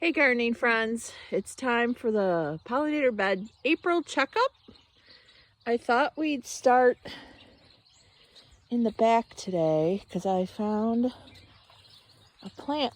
Hey gardening friends, it's time for the pollinator bed April checkup. I thought we'd start in the back today because I found a plant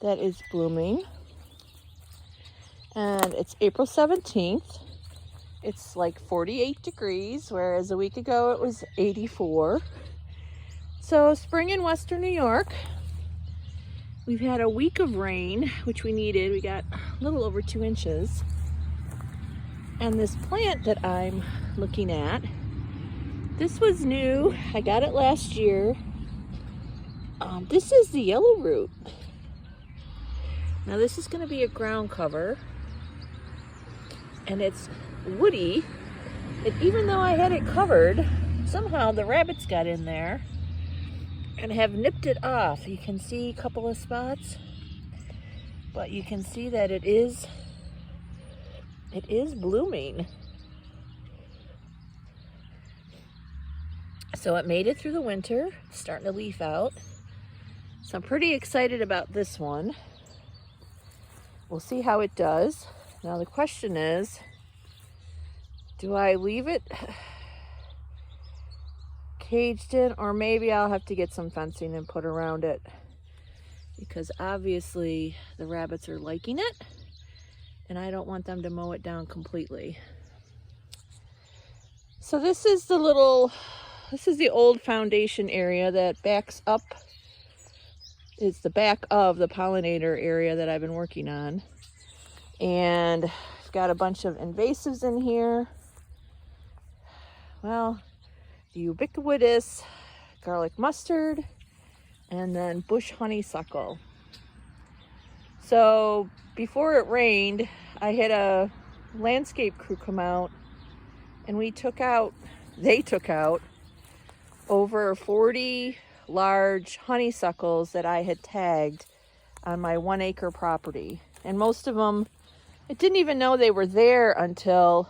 that is blooming, and it's April 17th. It's like 48 degrees, whereas a week ago it was 84. So spring in Western New York. We've had a week of rain, which we needed. We got a little over 2 inches. And this plant that I'm looking at, this was new. I got it last year. This is the yellow root. Now this is going to be a ground cover. And it's woody. And even though I had it covered, somehow the rabbits got in there and have nipped it off. You can see a couple of spots, but you can see that it is blooming. So it made it through the winter, starting to leaf out. So I'm pretty excited about this one. We'll see how it does. Now the question is, do I leave it caged in, or maybe I'll have to get some fencing and put around it, because obviously the rabbits are liking it and I don't want them to mow it down completely. So this is the old foundation area that backs up. It's the back of the pollinator area that I've been working on, and I've got a bunch of invasives in here. Well, the ubiquitous garlic mustard, and then bush honeysuckle. So before it rained, I had a landscape crew come out, and they took out over 40 large honeysuckles that I had tagged on my 1 acre property. And most of them, I didn't even know they were there until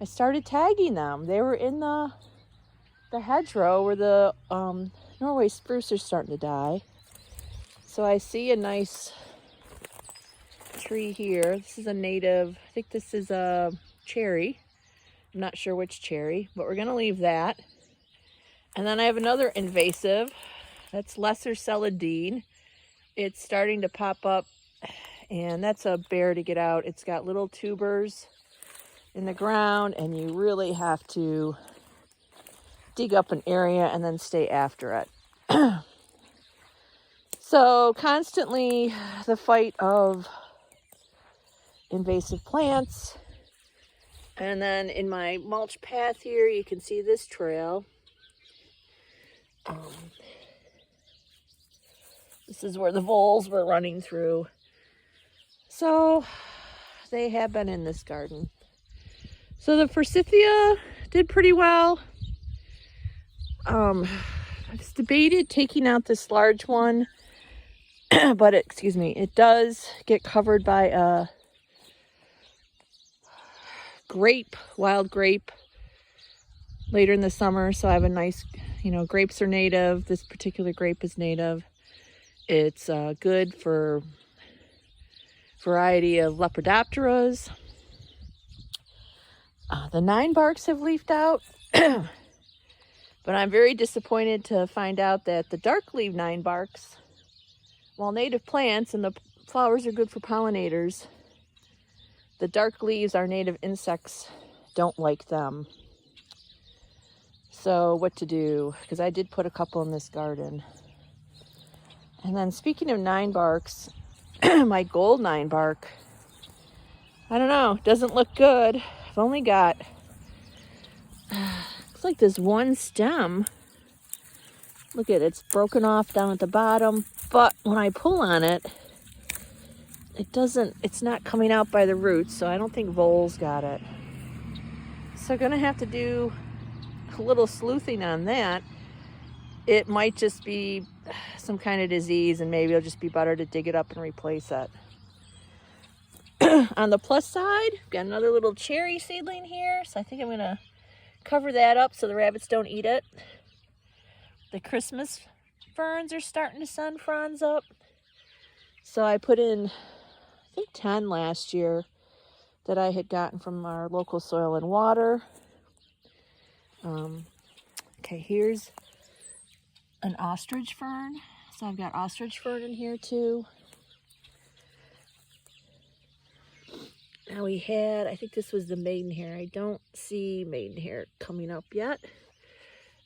I started tagging them. They were in the hedgerow where the Norway spruce are starting to die. So I see a nice tree here. This is a native, I think this is a cherry. I'm not sure which cherry, but we're gonna leave that. And then I have another invasive. That's lesser Celaedine. It's starting to pop up, and that's a bear to get out. It's got little tubers in the ground, and you really have to dig up an area and then stay after it. So constantly the fight of invasive plants. And then in my mulch path here, you can see this trail. This is where the voles were running through. So they have been in this garden. So the forsythia did pretty well. I just debated taking out this large one, but it does get covered by a wild grape later in the summer. So I have a nice, grapes are native. This particular grape is native. It's good for variety of lepidopteras. The 9-barks have leafed out. But I'm very disappointed to find out that the dark leaf 9-barks, while native plants and the flowers are good for pollinators, the dark leaves, our native insects, don't like them. So what to do? Because I did put a couple in this garden. And then speaking of 9-barks, my gold 9-bark, I don't know, doesn't look good. I've only got looks like this one stem. Look at it, it's broken off down at the bottom, but when I pull on it, it's not coming out by the roots, so I don't think voles got it. So gonna have to do a little sleuthing on that. It might just be some kind of disease, and maybe it'll just be better to dig it up and replace it. On the plus side, got another little cherry seedling here, so I think I'm gonna cover that up so the rabbits don't eat it. The Christmas ferns are starting to send fronds up. So I put in, I think 10 last year that I had gotten from our local Soil and Water. Okay, here's an ostrich fern. So I've got ostrich fern in here too. Now we had, I think this was the maidenhair. I don't see maidenhair coming up yet.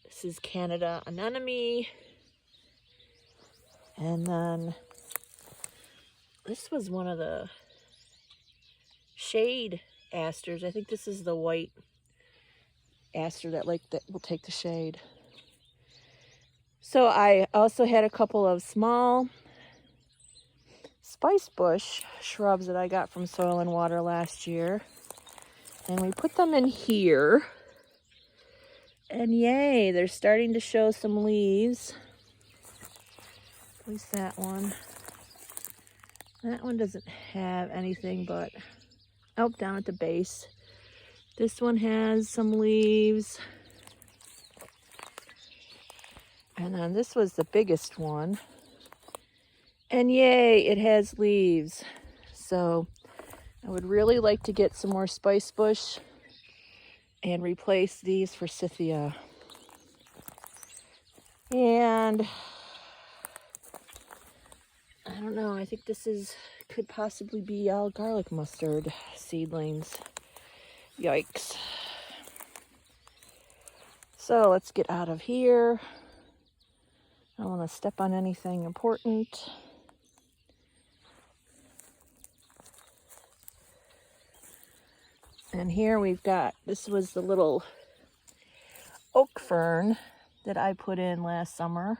This is Canada anemone. And then this was one of the shade asters. I think this is the white aster that will take the shade. So I also had a couple of small spice bush shrubs that I got from Soil and Water last year. And we put them in here. And yay, they're starting to show some leaves. At least that one. That one doesn't have anything but, oh, down at the base. This one has some leaves. And then this was the biggest one. And yay, it has leaves. So I would really like to get some more spice bush and replace these forsythia. And I don't know, I think this could possibly be all garlic mustard seedlings. Yikes. So let's get out of here. I don't want to step on anything important. And here we've got, this was the little oak fern that I put in last summer.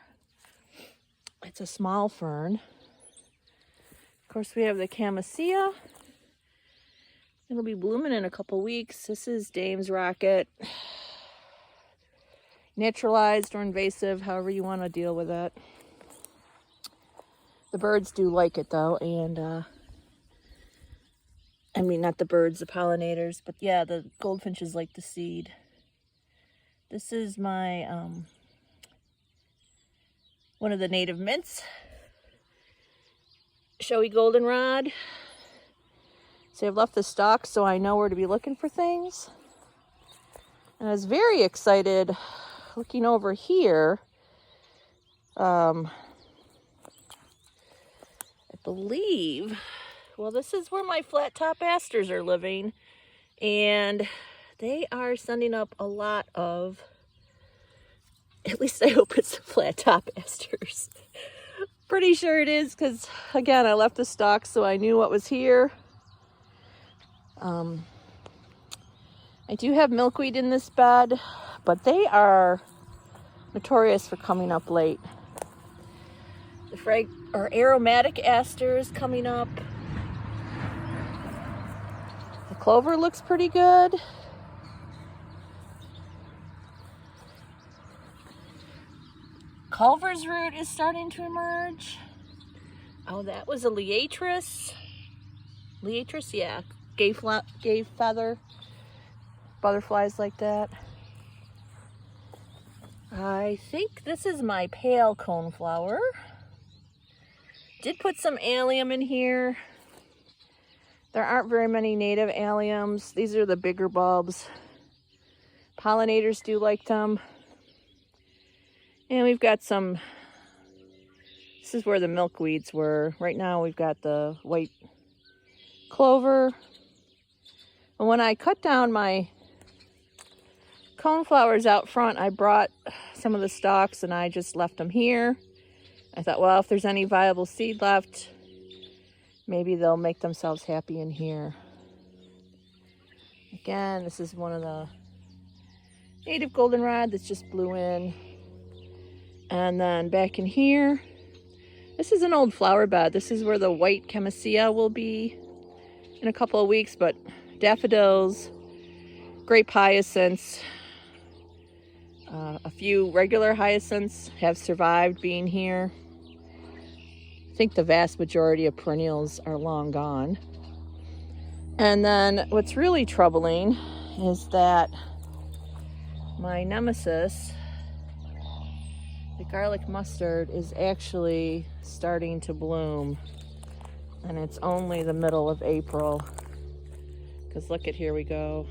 It's a small fern. Of course, we have the Calacanthus. It'll be blooming in a couple weeks. This is Dame's Rocket. Naturalized or invasive, however you want to deal with it. The birds do like it though, and I mean, not the birds, the pollinators, but yeah, the goldfinches like the seed. This is my, one of the native mints. Showy goldenrod. So I've left the stalk so I know where to be looking for things. And I was very excited looking over here. I believe, well, this is where my flat top asters are living. And they are sending up a lot of, at least I hope it's the flat top asters. Pretty sure it is, because again, I left the stalk so I knew what was here. I do have milkweed in this bed, but they are notorious for coming up late. The aromatic asters coming up. The clover looks pretty good. Culver's root is starting to emerge. Oh, that was a liatris. Liatris, yeah. Gay feather. Butterflies like that. I think this is my pale coneflower. Did put some allium in here. There aren't very many native alliums. These are the bigger bulbs. Pollinators do like them. And we've got some, this is where the milkweeds were. Right now we've got the white clover. And when I cut down my coneflowers out front, I brought some of the stalks and I just left them here. I thought, well, if there's any viable seed left, maybe they'll make themselves happy in here. Again, this is one of the native goldenrod that's just blew in. And then back in here, this is an old flower bed. This is where the white chemisia will be in a couple of weeks, but daffodils, grape hyacinths, a few regular hyacinths have survived being here. I think the vast majority of perennials are long gone. And then what's really troubling is that my nemesis, the garlic mustard, is actually starting to bloom. And it's only the middle of April. Because look at, here we go.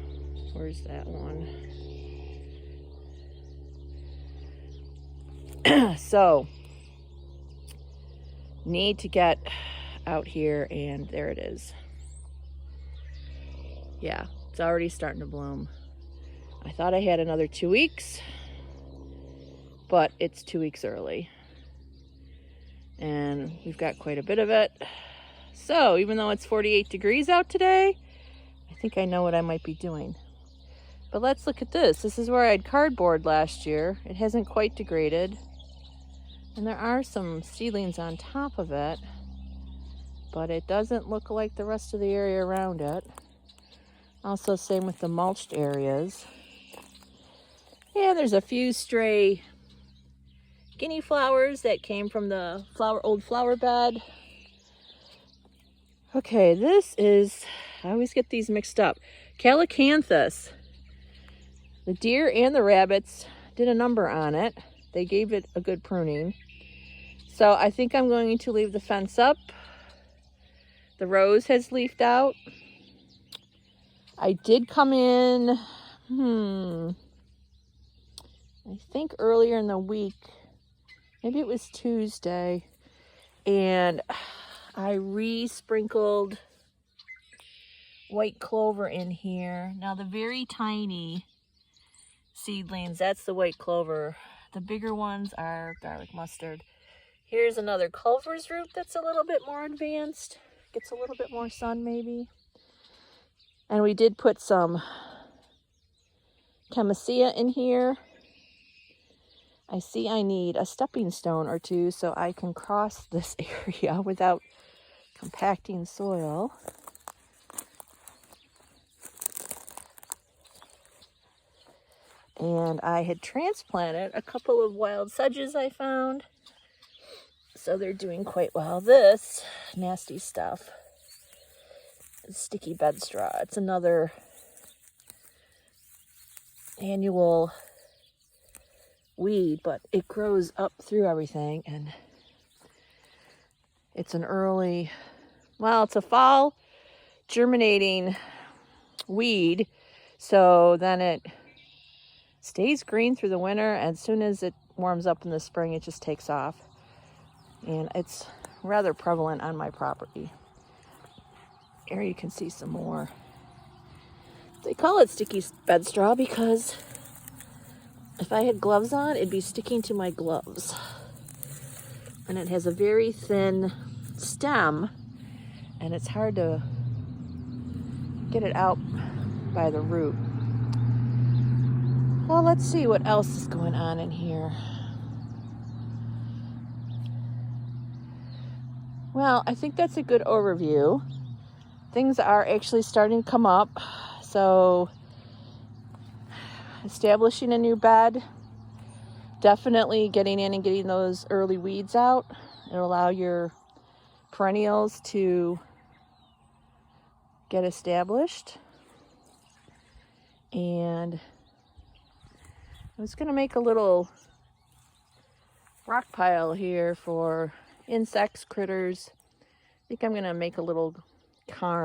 Where's that one? So, need to get out here, and there it is. Yeah, it's already starting to bloom. I thought I had another 2 weeks, but it's 2 weeks early. And we've got quite a bit of it. So, even though it's 48 degrees out today, I think I know what I might be doing. But let's look at this. This is where I had cardboard last year. It hasn't quite degraded. And there are some seedlings on top of it, but it doesn't look like the rest of the area around it. Also, same with the mulched areas. Yeah, there's a few stray guinea flowers that came from the old flower bed. Okay, this is, I always get these mixed up. Calacanthus. The deer and the rabbits did a number on it. They gave it a good pruning. So I think I'm going to leave the fence up. The rose has leafed out. I did come in, I think earlier in the week, maybe it was Tuesday, and I re-sprinkled white clover in here. Now the very tiny seedlings, that's the white clover. The bigger ones are garlic mustard. Here's another culver's root that's a little bit more advanced. Gets a little bit more sun maybe. And we did put some Chemicea in here. I see I need a stepping stone or two so I can cross this area without compacting soil. And I had transplanted a couple of wild sedges I found. So they're doing quite well. This nasty stuff is sticky bed straw. It's another annual weed, but it grows up through everything, and it's an early, well, it's a fall germinating weed, so then it stays green through the winter, and as soon as it warms up in the spring, it just takes off. And it's rather prevalent on my property. Here you can see some more. They call it sticky bed straw because if I had gloves on, it'd be sticking to my gloves. And it has a very thin stem, and it's hard to get it out by the root. Well, let's see what else is going on in here. Well, I think that's a good overview. Things are actually starting to come up. So, establishing a new bed, definitely getting in and getting those early weeds out. It'll allow your perennials to get established. And I was going to make a little rock pile here for insects, critters. I think I'm going to make a little cairn.